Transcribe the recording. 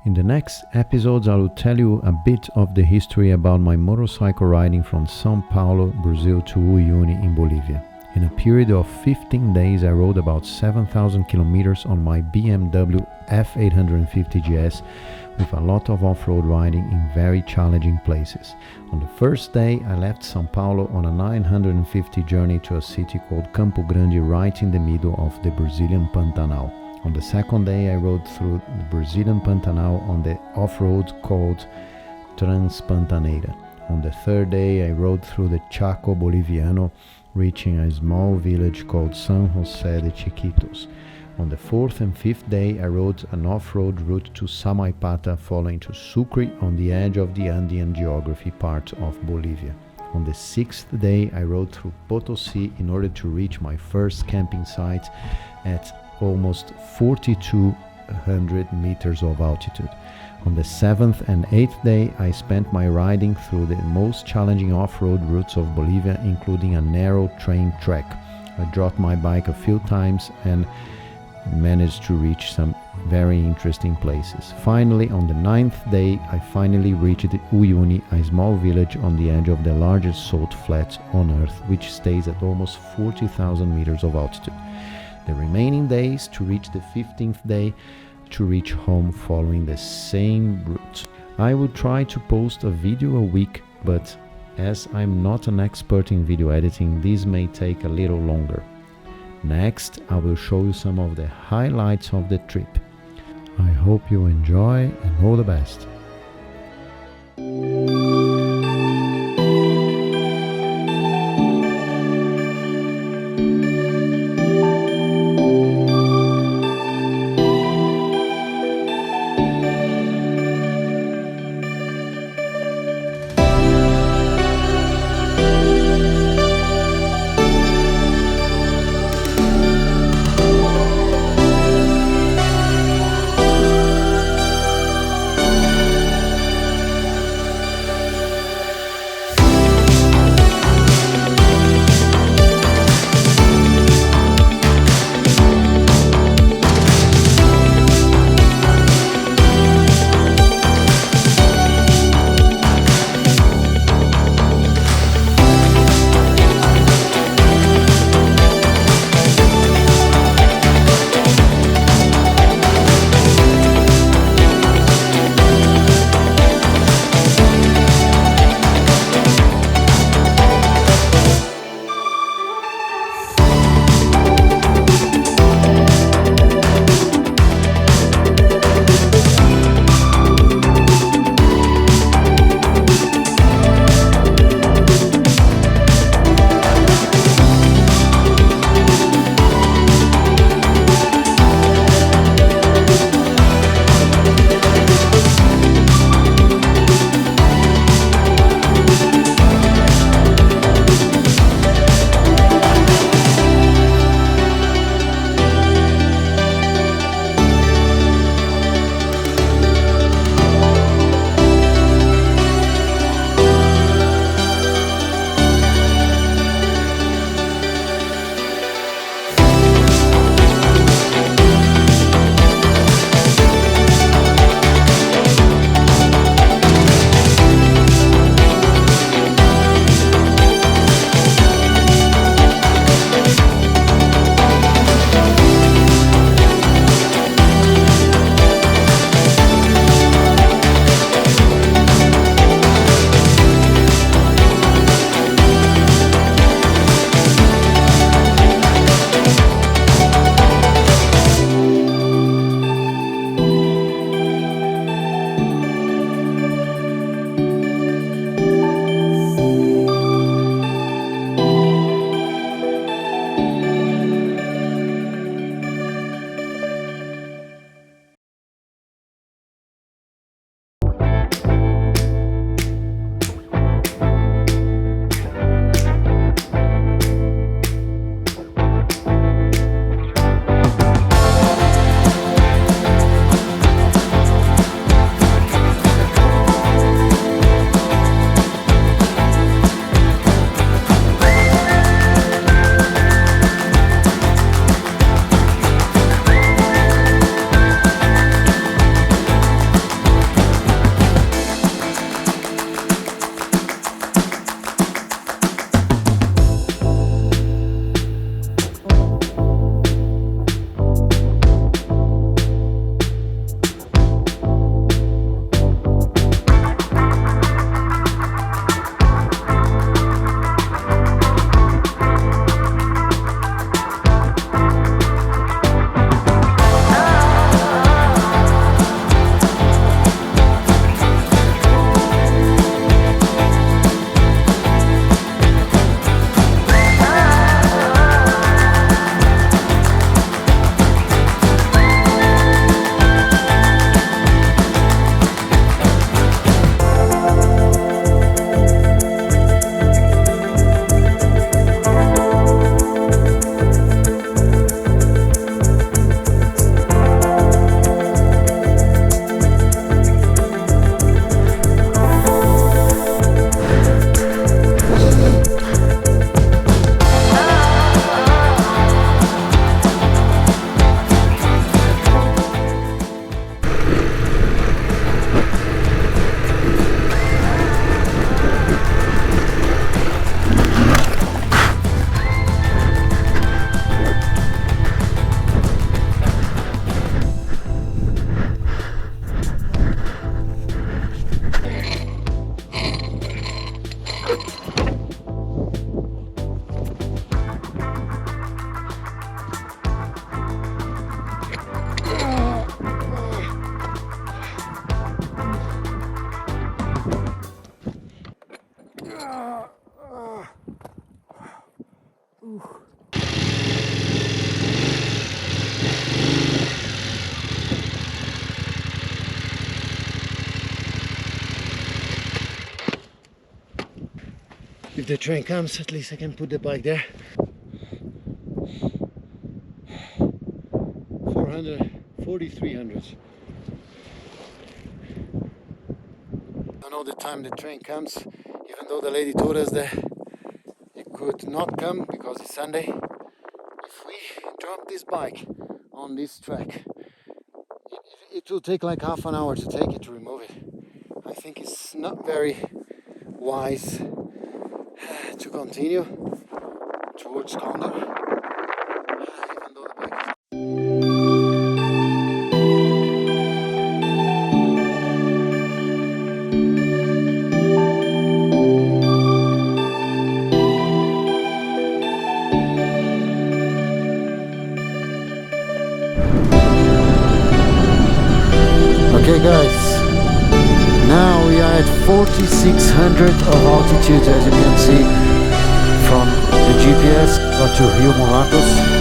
In the next episodes, I will tell you a bit of the history about my motorcycle riding from São Paulo, Brazil to Uyuni in Bolivia. In a period of 15 days, I rode about 7,000 kilometers on my Bmw F850Gs with a lot of off-road riding in very challenging places. On the first day, I left São Paulo on a 950 journey to a city called Campo Grande right in the middle of the Brazilian Pantanal. On the second day, I rode through the Brazilian Pantanal on the off-road called Transpantaneira. On the third day, I rode through the Chaco Boliviano, reaching a small village called San Jose de Chiquitos. On the fourth and fifth day, I rode an off-road route to Samaipata, following to Sucre on the edge of the Andean geography part of Bolivia. On the sixth day, I rode through Potosi in order to reach my first camping site at almost 4,200 meters of altitude. On the seventh and eighth day, I spent my riding through the most challenging off-road routes of Bolivia, including a narrow train trek. I dropped my bike a few times and managed to reach some very interesting places. Finally, on the ninth day, I finally reached Uyuni, a small village on the edge of the largest salt flats on Earth, which stays at almost 40,000 meters of altitude. The remaining days to reach the 15th day to reach home following the same route. I will try to post a video a week, but as I'm not an expert in video editing, this may take a little longer. Next, I will show you some of the highlights of the trip. I hope you enjoy and all the best. If the train comes, at least I can put the bike there. 4,300. I know the time the train comes, even though the lady told us that it could not come because it's Sunday. If we drop this bike on this track, it will take like half an hour to take it, to remove it. I think it's not very wise to continue towards Condor, even though the bike is... Okay guys, now we are at 4,600 of altitude, as you can see from the GPS. Got to Rio Mulatos.